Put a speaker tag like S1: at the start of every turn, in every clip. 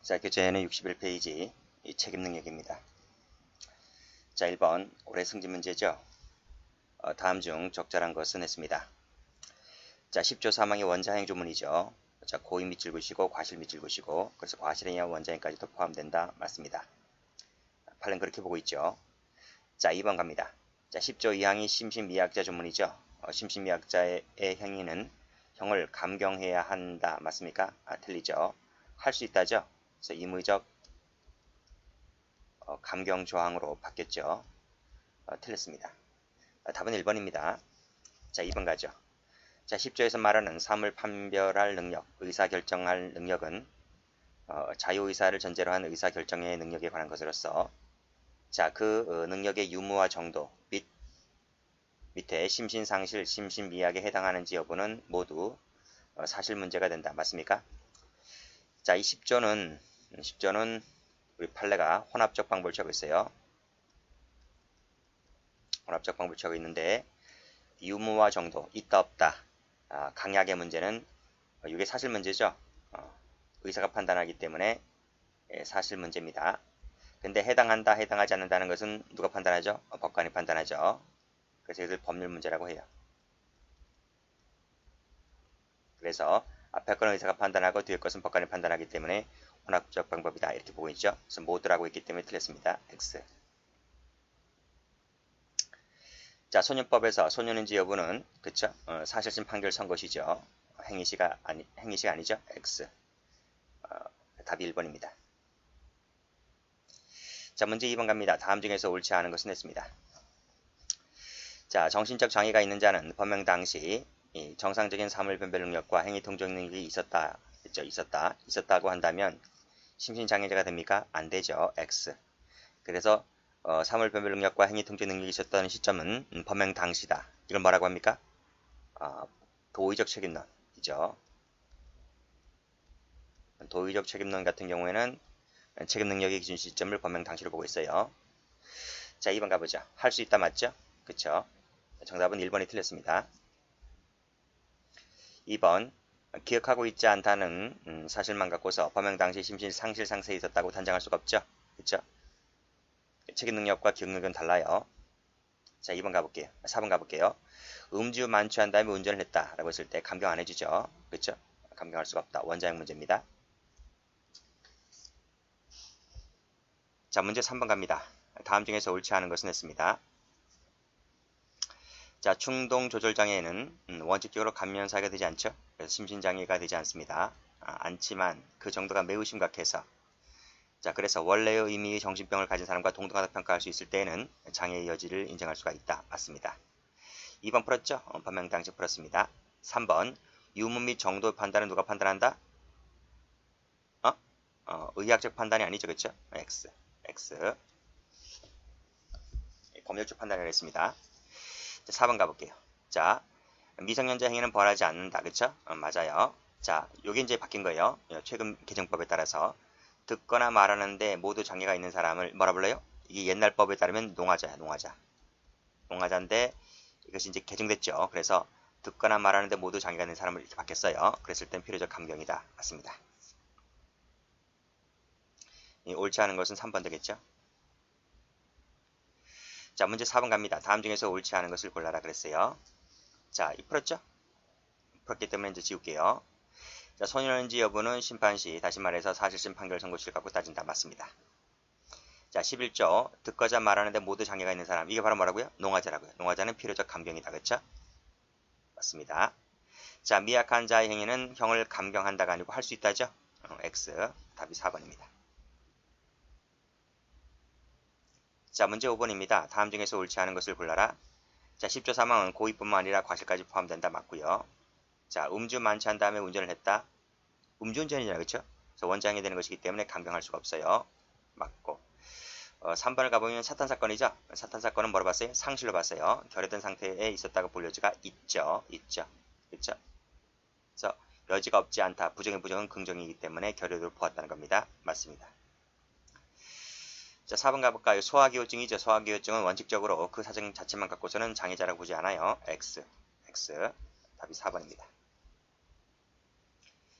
S1: 자, 교재는 61페이지 이 책임 능력입니다. 자, 1번 올해 승진 문제죠. 다음 중 적절한 것은 했습니다. 자, 10조 사망의 원자행 조문이죠. 자, 고의 밑줄 그시고 과실 밑줄 그시고 그래서 과실에 의한 원자행까지도 포함된다. 맞습니다. 판례는 그렇게 보고 있죠. 자, 2번 갑니다. 자, 10조 2항이 심신미약자 조문이죠. 심신미약자의 행위는 형을 감경해야 한다. 맞습니까? 틀리죠. 할 수 있다죠. 그래서 의무적 감경 조항으로 바뀌었죠. 틀렸습니다. 답은 1번입니다. 자, 2번 가죠. 자, 10조에서 말하는 사물 판별할 능력, 의사결정할 능력은 자유의사를 전제로 한 의사결정의 능력에 관한 것으로서 자, 그 능력의 유무와 정도 및 밑에 심신상실, 심신미약에 해당하는지 여부는 모두 사실 문제가 된다. 맞습니까? 자, 이 10조는 우리 판례가 혼합적 방법을 취하고 있어요. 혼합적 방법을 취하고 있는데 유무와 정도, 있다 없다, 강약의 문제는 이게 사실 문제죠. 의사가 판단하기 때문에 사실 문제입니다. 근데 해당한다, 해당하지 않는다는 것은 누가 판단하죠? 법관이 판단하죠. 그래서 이들 법률 문제라고 해요. 그래서 앞에 거는 의사가 판단하고 뒤에 것은 법관이 판단하기 때문에 혼합적 방법이다. 이렇게 보고 있죠. 그래서 모두라고 있기 때문에 틀렸습니다. X. 자, 소년법에서 소년인지 여부는 그쵸? 사실심 판결 선고시죠. 행위시가 아니죠. X. 답이 1번입니다. 자, 문제 2번 갑니다. 다음 중에서 옳지 않은 것은 했습니다. 자, 정신적 장애가 있는 자는 범행 당시 정상적인 사물 변별 능력과 행위 통제 능력이 있었다. 그죠? 있었다고 한다면 심신장애자가 됩니까? 안 되죠. X. 그래서 사물 변별 능력과 행위 통제 능력이 있었던 시점은 범행 당시다. 이걸 뭐라고 합니까? 도의적 책임론이죠. 도의적 책임론 같은 경우에는 책임 능력의 기준 시점을 범행 당시로 보고 있어요. 자, 2번 가보죠. 할 수 있다 맞죠? 그쵸? 정답은 1번이 틀렸습니다. 2번 기억하고 있지 않다는 사실만 갖고서 범행 당시 심신 상실 상태에 있었다고 단정할 수가 없죠. 그쵸? 책임 능력과 기억 능력은 달라요. 자, 2번 가볼게요. 4번 가볼게요. 음주 만취한 다음에 운전을 했다라고 했을 때 감경 안 해주죠. 그쵸? 감경할 수가 없다. 원자형 문제입니다. 자, 문제 3번 갑니다. 다음 중에서 옳지 않은 것은 했습니다. 자, 충동조절장애에는 원칙적으로 감면사가 되지 않죠. 그래서 심신장애가 되지 않습니다. 않지만 그 정도가 매우 심각해서 자, 그래서 원래의 의미의 정신병을 가진 사람과 동등하다 평가할 수 있을 때에는 장애의 여지를 인정할 수가 있다. 맞습니다. 2번 풀었죠? 범행 당시 풀었습니다. 3번 유무 및 정도 판단은 누가 판단한다? 의학적 판단이 아니죠. 그렇죠? X. 법률적 판단을 했습니다. 자, 4번 가볼게요. 자, 미성년자 행위는 벌하지 않는다. 그쵸? 맞아요. 자, 요게 이제 바뀐 거예요. 최근 개정법에 따라서. 듣거나 말하는데 모두 장애가 있는 사람을 뭐라 불러요? 이게 옛날 법에 따르면 농화자야, 농화자인데 이것이 이제 개정됐죠. 그래서 듣거나 말하는데 모두 장애가 있는 사람을 이렇게 바뀌었어요. 그랬을 땐 필요적 감경이다. 맞습니다. 옳지 않은 것은 3번 되겠죠. 자, 문제 4번 갑니다. 다음 중에서 옳지 않은 것을 골라라 그랬어요. 자, 풀었죠? 풀었기 때문에 이제 지울게요. 자, 소년인지 여부는 심판시, 다시 말해서 사실심 판결 선고시를 갖고 따진다. 맞습니다. 자, 11조 듣고자 말하는데 모두 장애가 있는 사람. 이게 바로 뭐라고요? 농화자라고요. 농화자는 필요적 감경이다. 그렇죠? 맞습니다. 자, 미약한 자의 행위는 형을 감경한다가 아니고 할 수 있다죠? X. 답이 4번입니다. 자, 문제 5번입니다. 다음 중에서 옳지 않은 것을 골라라. 자, 10조 사망은 고의뿐만 아니라 과실까지 포함된다. 맞고요. 자, 음주 만취한 다음에 운전을 했다. 음주운전이잖아요. 그렇죠? 그래서 원장이 되는 것이기 때문에 감경할 수가 없어요. 맞고. 3번을 가보면 사탄 사건이죠. 사탄 사건은 뭐로 봤어요? 상실로 봤어요. 결여된 상태에 있었다고 볼 여지가 있죠. 그렇죠? 그래서 여지가 없지 않다. 부정의 부정은 긍정이기 때문에 결여를 보았다는 겁니다. 맞습니다. 자, 4번 가볼까요? 소화기호증이죠. 소화기호증은 원칙적으로 그 사정 자체만 갖고서는 장애자라고 보지 않아요. X. 답이 4번입니다.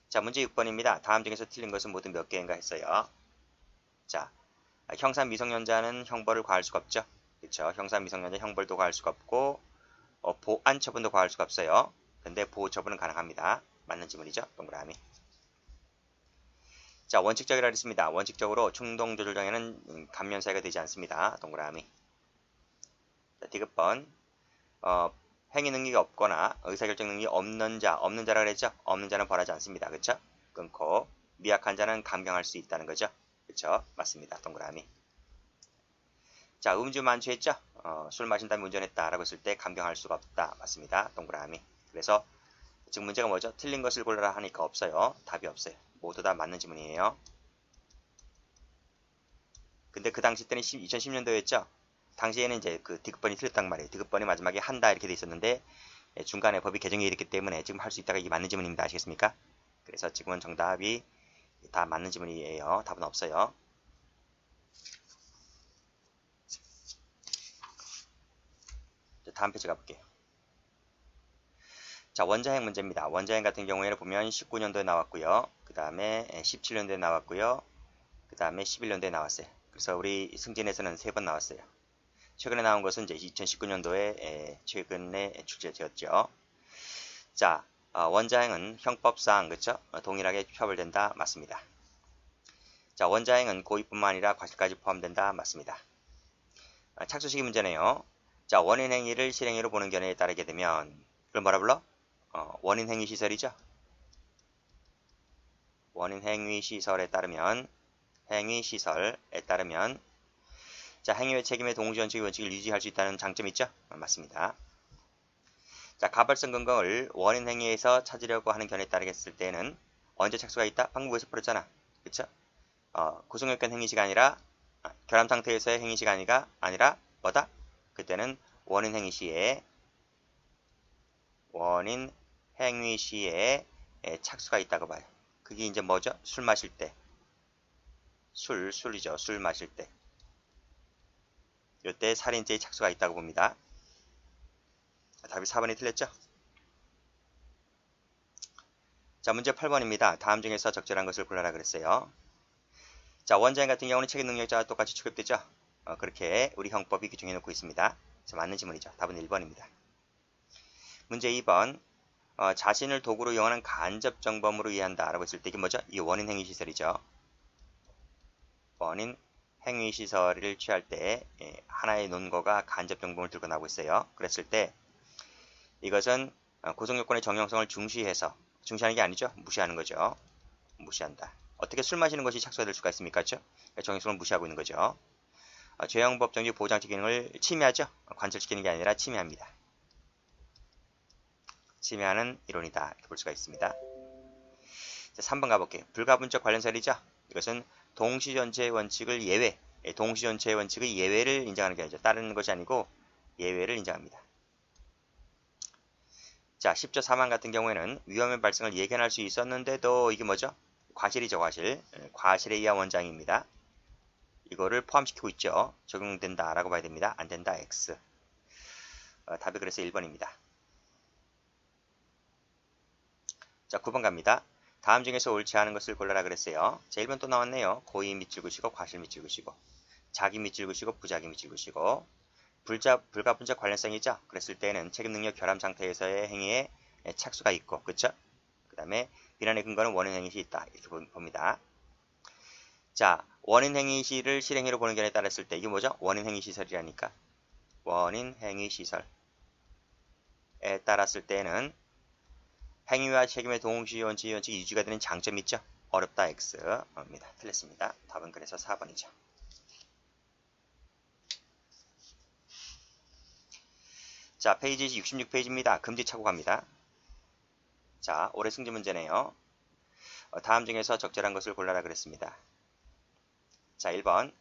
S1: 자, 문제 6번입니다. 다음 중에서 틀린 것은 모두 몇 개인가 했어요. 자, 형사 미성년자는 형벌을 과할 수가 없죠. 그렇죠. 형사 미성년자 형벌도 과할 수가 없고 보안 처분도 과할 수가 없어요. 근데 보호 처분은 가능합니다. 맞는 지문이죠. 동그라미. 자, 원칙적이라 했습니다. 원칙적으로 충동 조절 장애는 감면 사유가 되지 않습니다. 동그라미. 자, 디귿번. 행위 능력이 없거나 의사결정 능력이 없는 자라 그랬죠? 없는 자는 벌하지 않습니다. 그쵸? 끊고 미약한 자는 감경할 수 있다는 거죠. 그쵸? 맞습니다. 동그라미. 자, 음주 만취했죠? 술 마신 다음에 운전했다라고 했을 때 감경할 수가 없다. 맞습니다. 동그라미. 그래서 지금 문제가 뭐죠? 틀린 것을 골라라 하니까 없어요. 답이 없어요. 모두 다 맞는 지문이에요. 근데 그 당시 때는 2010년도였죠? 당시에는 이제 그 디귿번이 틀렸단 말이에요. 디귿번이 마지막에 한다 이렇게 돼 있었는데 중간에 법이 개정이 됐기 때문에 지금 할 수 있다가 이게 맞는 지문입니다. 아시겠습니까? 그래서 지금은 정답이 다 맞는 지문이에요. 답은 없어요. 다음 페이지 가볼게요. 자, 원자행 문제입니다. 원자행 같은 경우에는 보면 19년도에 나왔고요. 그 다음에 17년도에 나왔고요. 그 다음에 11년도에 나왔어요. 그래서 우리 승진에서는 3번 나왔어요. 최근에 나온 것은 이제 2019년도에 최근에 출제되었죠. 자, 원자행은 형법상 그렇죠? 동일하게 처벌된다. 맞습니다. 자, 원자행은 고의뿐만 아니라 과실까지 포함된다. 맞습니다. 착수시기 문제네요. 자, 원인 행위를 실행위로 보는 견해에 따르게 되면 그걸 뭐라 불러? 원인 행위 시설이죠. 원인 행위 시설에 따르면 자, 행위의 책임의 동시원칙의 원칙을 유지할 수 있다는 장점이 있죠. 맞습니다. 자, 가벌성 근거를 원인 행위에서 찾으려고 하는 견해에 따르겠을 때는 언제 착수가 있다? 방금 거기서 풀었잖아. 그쵸? 구속요건 행위시가 아니라 결함 상태에서의 행위시가 아니라 뭐다? 그때는 원인 행위 시에 착수가 있다고 봐요. 그게 이제 뭐죠? 술 마실 때. 술이죠. 술 마실 때. 이때 살인죄의 착수가 있다고 봅니다. 답이 4번이 틀렸죠? 자, 문제 8번입니다. 다음 중에서 적절한 것을 골라라 그랬어요. 자, 원자인 같은 경우는 책임 능력자와 똑같이 취급되죠? 그렇게 우리 형법이 규정해 놓고 있습니다. 자, 맞는 지문이죠. 답은 1번입니다. 문제 2번. 자신을 도구로 이용하는 간접 정범으로 이해한다 라고 했을 때 이게 뭐죠? 이 원인 행위 시설이죠. 원인 행위 시설을 취할 때 하나의 논거가 간접 정범을 들고 나오고 있어요. 그랬을 때 이것은 구성요건의 정형성을 중시하는 게 아니죠. 무시하는 거죠. 무시한다. 어떻게 술 마시는 것이 착수가 될 수가 있습니까? 그렇죠? 정형성을 무시하고 있는 거죠. 죄형법 정지 보장치 기능을 침해하죠. 관철시키는 게 아니라 침해합니다. 침해하는 이론이다. 이렇게 볼 수가 있습니다. 자, 3번 가볼게요. 불가분적 관련설이죠. 이것은 동시전체의 원칙을 동시전체의 원칙의 예외를 인정하는 게 아니죠. 따르는 것이 아니고 예외를 인정합니다. 자, 10조 4만 같은 경우에는 위험의 발생을 예견할 수 있었는데도 이게 뭐죠? 과실이죠, 과실. 과실에 의한 원장입니다. 이거를 포함시키고 있죠. 적용된다 라고 봐야 됩니다. 안 된다, X. 답이 그래서 1번입니다. 자, 9번 갑니다. 다음 중에서 옳지 않은 것을 골라라 그랬어요. 자, 1번 또 나왔네요. 고의 밑줄 그시고 과실 밑줄 그시고 자기 밑줄 그시고 부자기 밑줄 그시고 불가분적 관련성이죠. 그랬을 때는 책임능력 결함 상태에서의 행위에 착수가 있고 그쵸? 그 다음에 비난의 근거는 원인 행위시 있다. 이렇게 봅니다. 자, 원인 행위시를 실행위로 보는 견해에 따랐을 때 이게 뭐죠? 원인 행위 시설이라니까. 원인 행위 시설에 따랐을 때는 행위와 책임의 동시 원칙이 유지가 되는 장점이 있죠. 어렵다 X입니다. 틀렸습니다. 답은 그래서 4번이죠. 자, 페이지 66페이지입니다. 금지차고 갑니다. 자, 올해 승진 문제네요. 다음 중에서 적절한 것을 골라라 그랬습니다. 자, 1번.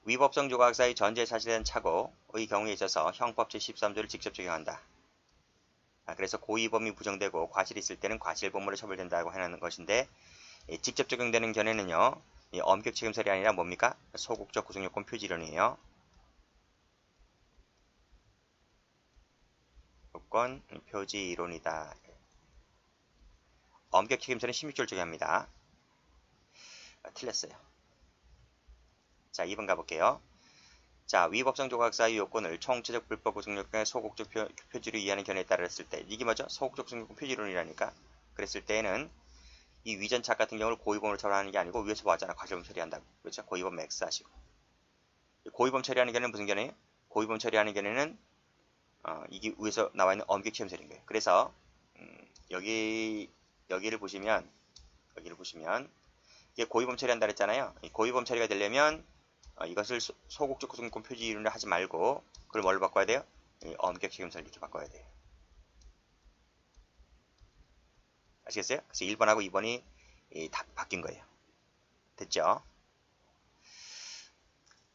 S1: 위법성 조각사의 전제 사실된 착오의 경우에 있어서 형법 제13조를 직접 적용한다. 그래서 고의범이 부정되고 과실이 있을 때는 과실범으로 처벌된다고 하는 것인데 직접 적용되는 견해는요. 엄격 책임설이 아니라 뭡니까? 소극적 구성요건 표지론이에요. 요건 표지 이론이다. 엄격 책임설은 16조를 적용합니다. 틀렸어요. 자, 2번 가볼게요. 자, 위법성 조각사의 요건을 총체적 불법 구속요건의 소극적 표지로 이해하는 견해에 따랐을 때, 이게 뭐죠? 소극적 구속요건 표지론이라니까. 그랬을 때는 이 위전착 같은 경우를 고의범으로 처벌하는 게 아니고 위에서 보았잖아. 과실범 처리한다고. 그렇죠? 고의범 X 하시고. 고의범 처리하는 견해는 무슨 견해예요? 고의범 처리하는 견해는 이게 위에서 나와 있는 엄격 책임설인 거예요. 그래서 여기를 보시면 이게 고의범 처리한다 그랬잖아요. 이 고의범 처리가 되려면 이것을 소극적 구속요건 표지 이론을 하지 말고 그걸 뭘로 바꿔야 돼요? 엄격 책임설 이렇게 바꿔야 돼요. 아시겠어요? 그래서 1번하고 2번이 다 바뀐 거예요. 됐죠?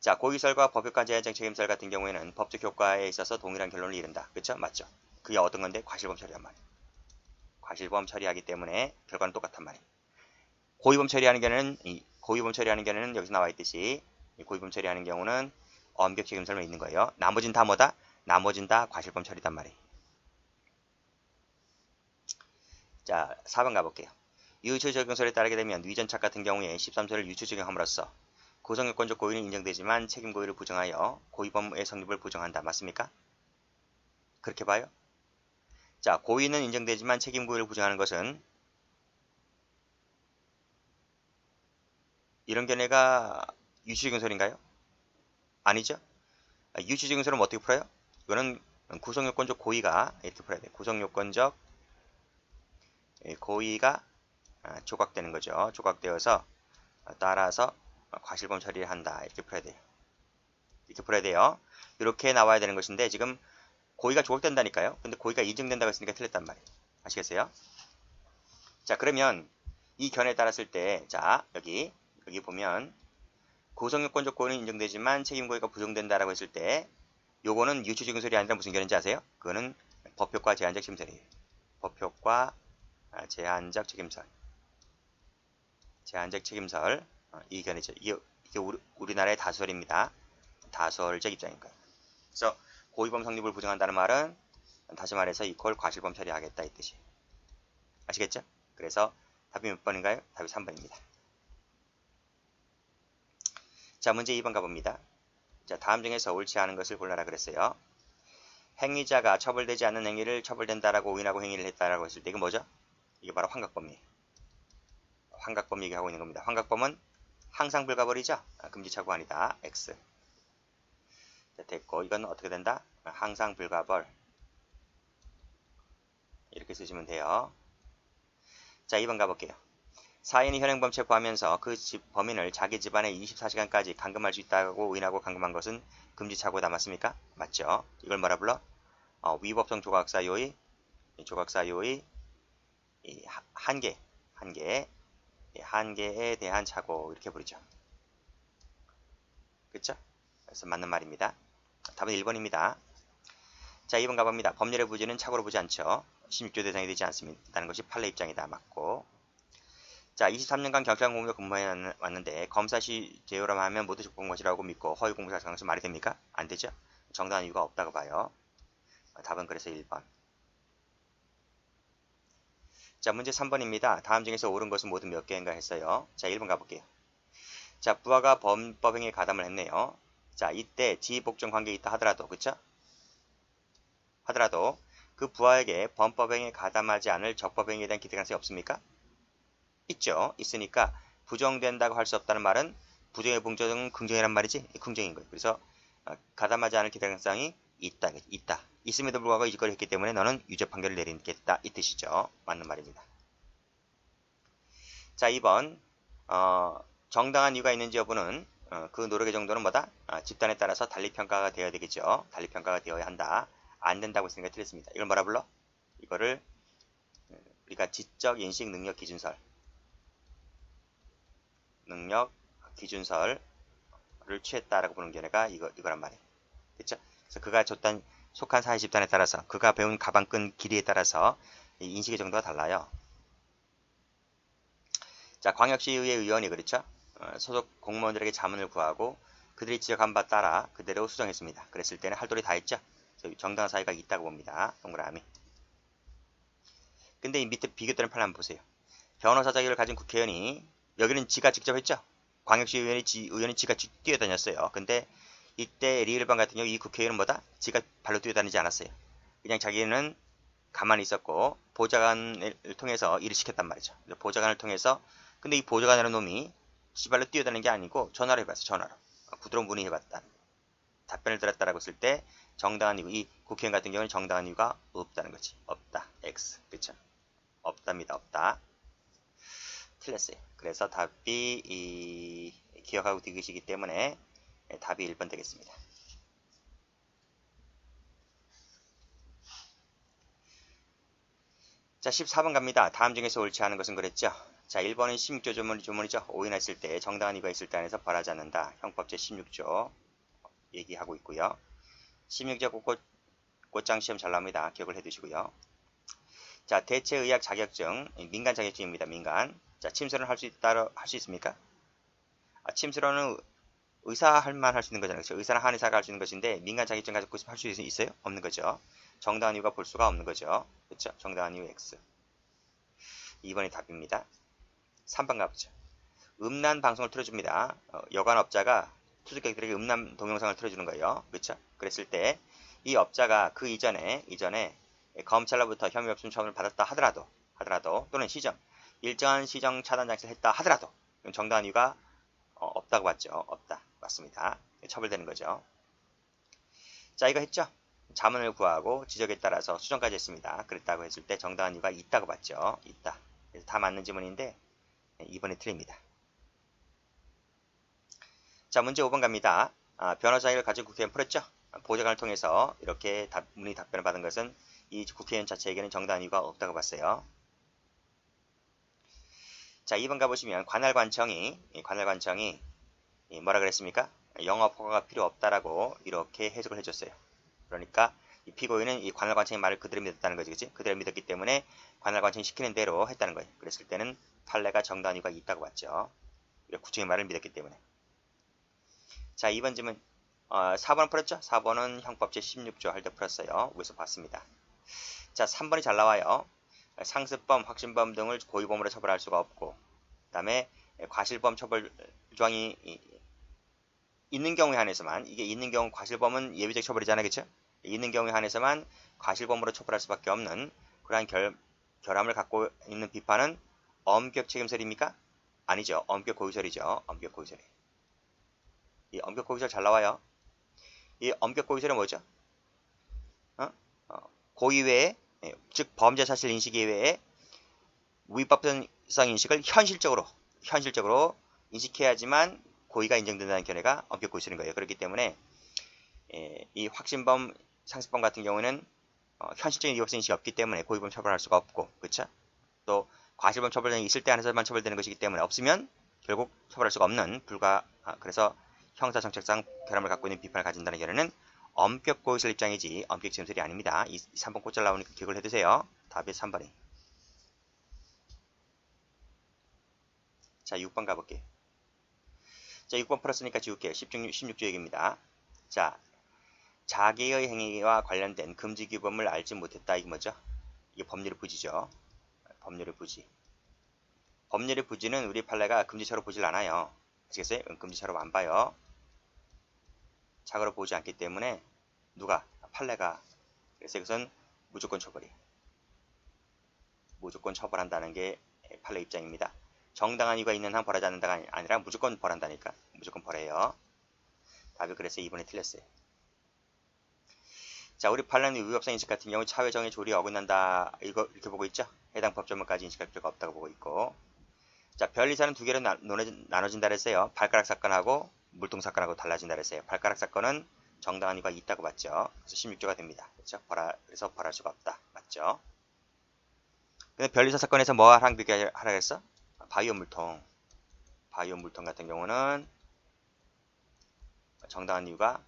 S1: 자, 고의설과 법효과 제한적 책임설 같은 경우에는 법적 효과에 있어서 동일한 결론을 이룬다. 그쵸? 맞죠? 그게 어떤 건데? 과실범 처리란 말이에요. 과실범 처리하기 때문에 결과는 똑같단 말이에요. 고의범 처리하는 경우는 여기서 나와 있듯이 고의범 처리하는 경우는 엄격 책임설만 있는 거예요. 나머진 다 뭐다? 나머진 다 과실범 처리단 말이에요. 자, 4번 가볼게요. 유추 적용설에 따르게 되면 위전착 같은 경우에 13조를 유추 적용함으로써 구성요건적 고의는 인정되지만 책임 고의를 부정하여 고의범의 성립을 부정한다. 맞습니까? 그렇게 봐요? 자, 고의는 인정되지만 책임 고의를 부정하는 것은 이런 견해가 유추적용설인가요? 아니죠? 유추적용설은 어떻게 풀어요? 이거는 구성요건적 고의가 이렇게 풀어야 돼요. 구성요건적 고의가 조각되는 거죠. 조각되어서 따라서 과실범 처리를 한다. 이렇게 풀어야 돼요. 이렇게 풀어야 돼요. 이렇게 나와야 되는 것인데 지금 고의가 조각된다니까요. 근데 고의가 인정된다고 했으니까 틀렸단 말이에요. 아시겠어요? 자, 그러면 이 견해에 따랐을 때, 자, 여기 보면 구성요건적 고의는 인정되지만 책임 고의가 부정된다라고 했을 때 요거는 유추적용설이 아니라 무슨 견해인지 아세요? 그거는 법효과 제한적 책임설이에요. 법효과 제한적 책임설. 제한적 책임설. 이 견해죠. 이게 우리나라의 다수설입니다. 다수설적 입장인 거예요. 그래서 고의범 성립을 부정한다는 말은 다시 말해서 이퀄 과실범 처리하겠다 이 뜻이에요. 아시겠죠? 그래서 답이 몇 번인가요? 답이 3번입니다. 자, 문제 2번 가봅니다. 자, 다음 중에서 옳지 않은 것을 골라라 그랬어요. 행위자가 처벌되지 않는 행위를 처벌된다라고 오인하고 행위를 했다라고 했을 때 이거 뭐죠? 이게 바로 환각범이에요. 환각범 얘기하고 있는 겁니다. 환각범은 항상 불가벌이죠? 금지차고 아니다. X. 자, 됐고 이건 어떻게 된다? 항상 불가벌. 이렇게 쓰시면 돼요. 자, 2번 가볼게요. 사인이 현행범 체포하면서 그 범인을 자기 집안에 24시간까지 감금할 수 있다고 오인하고 감금한 것은 금지차고다. 맞습니까? 맞죠? 이걸 뭐라 불러? 위법성 조각사유의 한계에 대한 착오 이렇게 부르죠. 그쵸? 그래서 맞는 말입니다. 답은 1번입니다. 자, 2번 가봅니다. 법률의 부지는 착오로 보지 않죠. 16조 대상이 되지 않습니다는 것이 판례 입장이다. 맞고. 자, 23년간 경찰 공무원 근무해 왔는데 검사 시 제요라만 하면 모두 적법한 것이라고 믿고 허위 공무사 작성한 것은 말이 됩니까? 안 되죠. 정당한 이유가 없다고 봐요. 답은 그래서 1번. 자, 문제 3번입니다. 다음 중에서 옳은 것은 모두 몇 개인가 했어요. 자, 1번 가볼게요. 자, 부하가 범법행위에 가담을 했네요. 자, 이때 지휘복종 관계에 있다 하더라도, 그쵸? 하더라도 그 부하에게 범법행위에 가담하지 않을 적법행위에 대한 기대 가능성이 없습니까? 있죠. 있으니까 부정된다고 할 수 없다는 말은 부정의 부정은 긍정이란 말이지. 긍정인 거예요. 그래서 가담하지 않을 기대 가능성이 있다. 있음에도 불구하고 이직거리 했기 때문에 너는 유죄 판결을 내리겠다. 이 뜻이죠. 맞는 말입니다. 자, 2번 정당한 이유가 있는지 여부는 그 노력의 정도는 뭐다? 집단에 따라서 달리 평가가 되어야 되겠죠. 달리 평가가 되어야 한다. 안 된다고 했으니까 틀렸습니다. 이걸 뭐라 불러? 이거를 우리가 지적 인식 능력 기준설을 취했다라고 보는 견해가 이거란 말이에요. 그렇죠? 그래서 그가 속한 사회 집단에 따라서 그가 배운 가방끈 길이에 따라서 이 인식의 정도가 달라요. 자, 광역시의회 의원이 그렇죠? 소속 공무원들에게 자문을 구하고 그들이 지적한 바 따라 그대로 수정했습니다. 그랬을 때는 할 도리 다 했죠? 정당한 사유가 있다고 봅니다. 동그라미. 근데 이 밑에 비교되는 판을 한번 보세요. 변호사 자격을 가진 국회의원이, 여기는 지가 직접 했죠. 광역시 의원이 지가 뛰어다녔어요. 근데 이때 리일방 같은 경우 이 국회의원은 뭐다? 지가 발로 뛰어다니지 않았어요. 그냥 자기는 가만히 있었고 보좌관을 통해서 일을 시켰단 말이죠. 보좌관을 통해서, 근데 이 보좌관이라는 놈이 지발로 뛰어다니는 게 아니고 전화로 해봤어. 전화로. 부드러운 분이 해봤다. 답변을 들었다라고 했을 때 정당한 이유, 이 국회의원 같은 경우는 정당한 이유가 없다는 거지. 없다. X. 그쵸? 없답니다. 없다. 틀렸어요. 그래서 답이 기억하고 디귿이기 때문에 답이 1번 되겠습니다. 자, 14번 갑니다. 다음 중에서 옳지 않은 것은 그랬죠. 자, 1번은 16조 조문이죠. 오인했을 있을 때 정당한 이유가 있을 때 안에서 벌하지 않는다. 형법 제16조 얘기하고 있고요. 16조 꽃장 시험 잘 나옵니다. 기억을 해두시고요. 자, 대체의학 자격증, 민간 자격증입니다. 민간. 자, 침수는 할 수 있습니까? 침수로는 의사만 할 수 있는 거잖아요. 그렇죠? 의사나 한의사가 할 수 있는 것인데 민간 자격증 가지고 할 수 있어요? 없는 거죠. 정당한 이유가 볼 수가 없는 거죠. 그렇죠? 정당한 이유 X. 2번이 답입니다. 3번 가보죠. 음란 방송을 틀어줍니다. 여관업자가 투숙객들에게 음란 동영상을 틀어주는 거예요. 그렇죠? 그랬을 때 이 업자가 그 이전에 검찰로부터 혐의 없음 처분을 받았다 하더라도 또는 일정한 시정 차단 장치를 했다 하더라도 정당한 이유가 없다고 봤죠. 없다. 맞습니다. 처벌되는 거죠. 자, 이거 했죠? 자문을 구하고 지적에 따라서 수정까지 했습니다. 그랬다고 했을 때 정당한 이유가 있다고 봤죠. 있다. 그래서 다 맞는 지문인데 2번이 틀립니다. 자, 문제 5번 갑니다. 변호사를 가지고 국회의원 풀었죠? 보좌관을 통해서 이렇게 문의 답변을 받은 것은 이 국회의원 자체에게는 정당한 이유가 없다고 봤어요. 자, 2번 가보시면 관할관청이 뭐라 그랬습니까? 영업 허가가 필요 없다라고 이렇게 해석을 해줬어요. 그러니까 이 피고인은 이 관할관청의 말을 그대로 믿었다는 거지, 그치? 그대로 믿었기 때문에 관할관청이 시키는 대로 했다는 거예요. 그랬을 때는 판례가 정당한 이유가 있다고 봤죠. 구청의 말을 믿었기 때문에. 자, 2번 질문 4번 풀었죠? 4번은 형법 제16조 할 때 풀었어요. 위에서 봤습니다. 자, 3번이 잘 나와요. 상습범, 확신범 등을 고의범으로 처벌할 수가 없고, 그 다음에 과실범 처벌 조항이 있는 경우에 한해서만, 이게 있는 경우 과실범은 예비적 처벌이잖아요. 그쵸? 있는 경우에 한해서만 과실범으로 처벌할 수밖에 없는 그러한 결함을 갖고 있는 비판은 엄격 책임설입니까? 아니죠. 엄격 고의설이죠. 엄격 고의설이. 이 엄격 고의설 잘 나와요. 이 엄격 고의설은 뭐죠? 고의 외에, 즉 범죄 사실 인식 이외에 위법성 인식을 현실적으로 인식해야지만 고의가 인정된다는 견해가 엄격 고의설인 거예요. 그렇기 때문에 이 확신범, 상습범 같은 경우는 현실적인 위법성 인식이 없기 때문에 고의범 처벌할 수가 없고, 그렇죠? 또 과실범 처벌이 있을 때 안에서만 처벌되는 것이기 때문에 없으면 결국 처벌할 수가 없는 그래서 형사정책상 결함을 갖고 있는 비판을 가진다는 견해는 엄격 고의설 입장이지 엄격 책임설이 아닙니다. 이 3번 꽃잘 나오니까 기억을 해두세요. 답이 3번이. 자, 6번 가볼게요. 자, 6번 풀었으니까 지울게요. 16조 얘기입니다. 자, 자기의 행위와 관련된 금지규범을 알지 못했다. 이게 뭐죠? 이게 법률의 부지죠. 법률의 부지. 법률의 부지는 우리 판례가 금지처로 보질 않아요. 아시겠어요? 금지처로 안 봐요. 자고로 보지 않기 때문에 판례가. 그래서 이것은 무조건 처벌이. 무조건 처벌한다는 게 판례 입장입니다. 정당한 이유가 있는 한 벌하지 않는다가 아니라 무조건 벌한다니까. 무조건 벌해요. 답이 그래서 2번이 틀렸어요. 자, 우리 판례는 위법성 인식 같은 경우 차회정의 조리에 어긋난다. 이렇게 보고 있죠? 해당 법조문까지 인식할 필요가 없다고 보고 있고. 자, 변리사는 두 개로 나눠진다 그랬어요. 발가락 사건하고 물통 사건하고 달라진다 그랬어요. 발가락 사건은 정당한 이유가 있다고 봤죠. 그래서 16조가 됩니다. 그렇죠? 그래서 벌할 수가 없다. 맞죠? 근데 변리사 사건에서 뭐 하라 그랬어? 바이오 물통 같은 경우는 정당한 이유가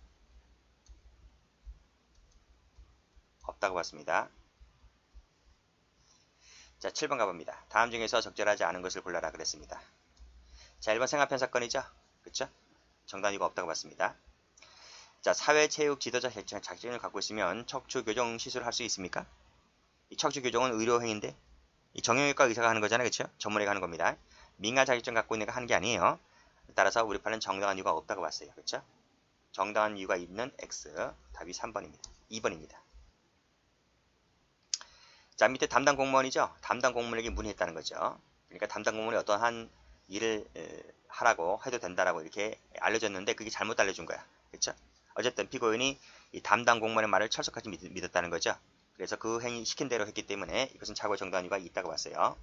S1: 없다고 봤습니다. 자, 7번 가봅니다. 다음 중에서 적절하지 않은 것을 골라라 그랬습니다. 자, 1번 생활편 사건이죠. 그쵸? 정당한 이유가 없다고 봤습니다. 자, 사회체육 지도자 자격증을 갖고 있으면 척추교정 시술을 할 수 있습니까? 이 척추교정은 의료행위인데 이 정형외과 의사가 하는 거잖아요. 그쵸? 전문의가 하는 겁니다. 민간 자격증 갖고 있는 애가 하는 게 아니에요. 따라서 우리 판은 정당한 이유가 없다고 봤어요. 그쵸? 정당한 이유가 있는 X. 답이 3번입니다. 2번입니다. 자, 밑에 담당 공무원이죠. 담당 공무원에게 문의했다는 거죠. 그러니까 담당 공무원이 어떠한 일을 하라고 해도 된다라고 이렇게 알려줬는데 그게 잘못 알려준 거야. 그렇죠? 어쨌든 피고인이 이 담당 공무원의 말을 철석하지 믿었다는 거죠. 그래서 그 행위 시킨 대로 했기 때문에 이것은 착오의 정당한 이유가 있다고 봤어요.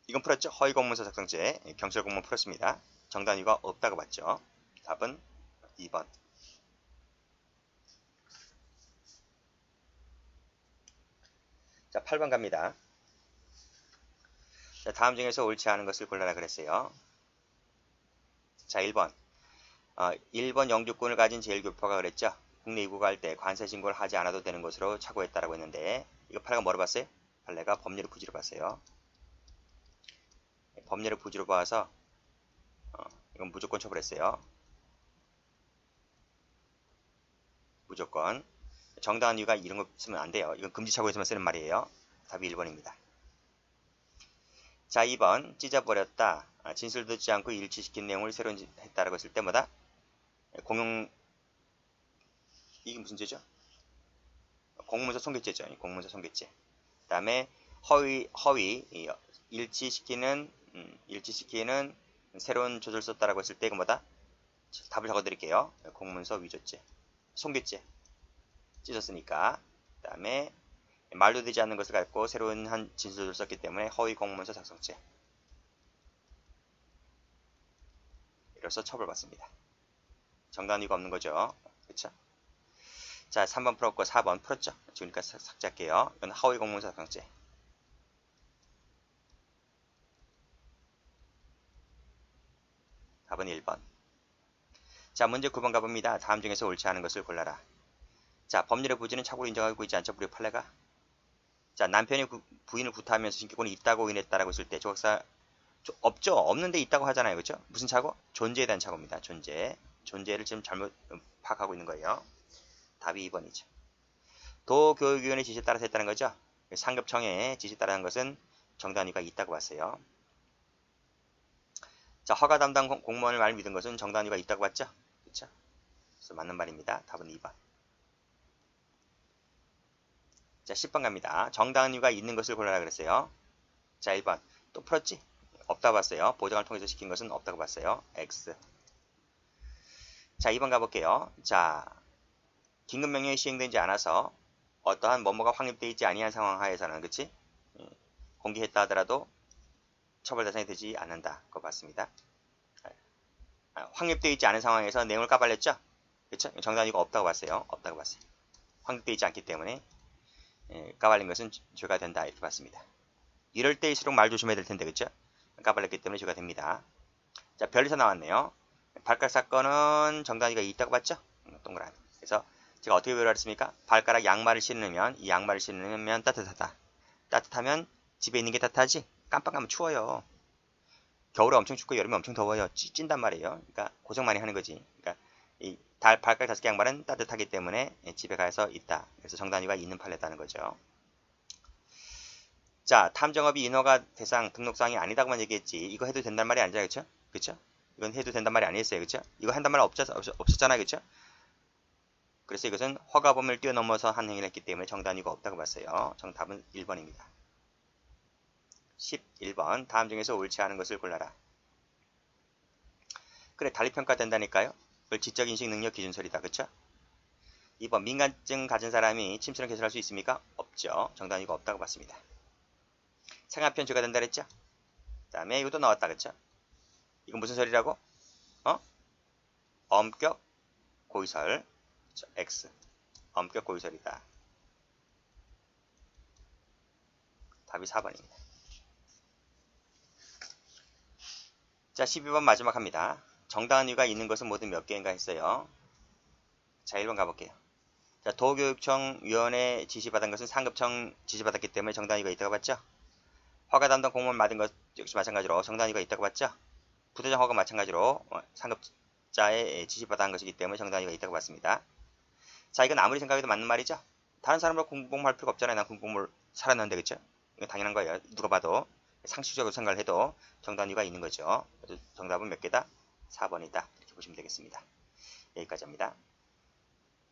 S1: 이건 풀었죠? 허위 공문서 작성죄 경찰 공무원 풀었습니다. 정당한 이유가 없다고 봤죠. 답은 2번. 자, 8번 갑니다. 자, 다음 중에서 옳지 않은 것을 골라라 그랬어요. 자, 1번. 1번 영주권을 가진 제1교포가 그랬죠. 국내 입국을 할 때 관세 신고를 하지 않아도 되는 것으로 착오했다라고 했는데 이거 판례가 뭐로 봤어요? 판례가 법률의 부지로 봤어요. 법률의 부지로 봐서 이건 무조건 처벌했어요. 무조건. 정당한 이유가 이런 거 쓰면 안 돼요. 이건 금지착오에서만 쓰는 말이에요. 답이 1번입니다. 자, 2번 찢어버렸다. 진술 듣지 않고 일치시킨 내용을 새로 했다라고 했을 때마다 공용 이게 무슨 죄죠? 공문서 손괴죄죠. 공문서 손괴죄. 그 다음에 허위 일치시키는 새로운 조절 썼다라고 했을 때 이거 뭐다? 답을 적어드릴게요. 공문서 위조죄, 손괴죄 찢었으니까. 그 다음에 말도 되지 않는 것을 갖고 새로운 한 진술을 썼기 때문에 허위 공문서 작성죄. 이로써 처벌받습니다. 정당한 이유가 없는 거죠. 그렇죠? 자, 3번 풀었고 4번 풀었죠? 지금까지 삭제할게요. 이건 허위 공문서 작성죄. 답은 1번. 자, 문제 9번 가봅니다. 다음 중에서 옳지 않은 것을 골라라. 자, 법률의 부지는 착오로 인정하고 있지 않죠? 불이익 판례가. 자, 남편이 부인을 구타하면서 신기권이 있다고 인했다라고 했을 때 조각사 없죠? 없는데 있다고 하잖아요. 그렇죠? 무슨 착오? 존재에 대한 착오입니다. 존재를 지금 잘못 파악하고 있는 거예요. 답이 2번이죠. 도교육위원회 지시에 따라서 했다는 거죠. 상급청의 지시에 따르는 것은 정당한 이유가 있다고 봤어요. 자, 허가 담당 공무원을 말 믿은 것은 정당한 이유가 있다고 봤죠? 그렇죠? 그래서 맞는 말입니다. 답은 2번. 자, 10번 갑니다. 정당한 이유가 있는 것을 골라라 그랬어요. 자, 1번. 또 풀었지? 없다고 봤어요. 보장을 통해서 시킨 것은 없다고 봤어요. X. 자, 2번 가볼게요. 자, 긴급명령이 시행되지 않아서 어떠한 뭐뭐가 확립되어 있지 아니한 상황 하에서는 그치? 공개했다 하더라도 처벌 대상이 되지 않는다. 그거 봤습니다. 확립되어 있지 않은 상황에서 내용을 까발렸죠? 그쵸? 정당한 이유가 없다고 봤어요. 없다고 봤어요. 확립되어 있지 않기 때문에 까발린 것은 죄가 된다. 이렇게 봤습니다. 이럴 때일수록 말 조심해야 될 텐데 그쵸? 까발렸기 때문에 죄가 됩니다. 자, 별에서 나왔네요. 발가락 사건은 정당한 이유가 있다고 봤죠? 동그라미. 그래서 제가 어떻게 배우했습니까? 발가락 양말을 신으면 이 양말을 신으면 따뜻하다. 따뜻하면 집에 있는 게 따뜻하지? 깜빡하면 추워요. 겨울에 엄청 춥고 여름에 엄청 더워요. 찐단 말이에요. 그러니까 고생 많이 하는 거지. 그러니까 이 발가락 5개 양말은 따뜻하기 때문에 집에 가서 있다. 그래서 정당한 이유가 있는 판례다는 거죠. 자, 탐정업이 인허가 대상 등록사항이 아니다고만 얘기했지. 이거 해도 된단 말이 아니잖아요. 그쵸? 그쵸? 이건 해도 된단 말이 아니었어요. 그쵸? 이거 한단 말 없었잖아요. 그쵸? 그래서 이것은 허가범위를 뛰어넘어서 한 행위를 했기 때문에 정당한 이유가 없다고 봤어요. 정답은 1번입니다. 11번. 다음 중에서 옳지 않은 것을 골라라. 그래, 달리평가 된다니까요. 그걸 지적인식 능력 기준설이다. 그쵸? 2번. 민간증 가진 사람이 침수를 개설할 수 있습니까? 없죠. 정당한 이유가 없다고 봤습니다. 상하편 죄가 된다 그랬죠? 그 다음에 이것도 나왔다. 그쵸? 이건 무슨 소리라고? 엄격 고의설. 그쵸? X. 엄격 고의설이다. 답이 4번입니다. 자, 12번 마지막 합니다. 정당한 이유가 있는 것은 모두 몇 개인가 했어요. 자, 1번 가볼게요. 자, 도교육청 위원회 지시받은 것은 상급청 지시받았기 때문에 정당한 이유가 있다고 봤죠? 허가 담당 공무원 받은 것 역시 마찬가지로 정당한 이유가 있다고 봤죠? 부대장 허가 마찬가지로 상급자의 지시받은 것이기 때문에 정당한 이유가 있다고 봤습니다. 자, 이건 아무리 생각해도 맞는 말이죠? 다른 사람으로 군복무할 필요가 없잖아요. 난 군복무를 살았는데, 그쵸? 이거 당연한 거예요. 누가 봐도 상식적으로 생각을 해도 정답 이유가 있는 거죠. 그래서 정답은 몇 개다? 4번이다. 이렇게 보시면 되겠습니다. 여기까지 합니다.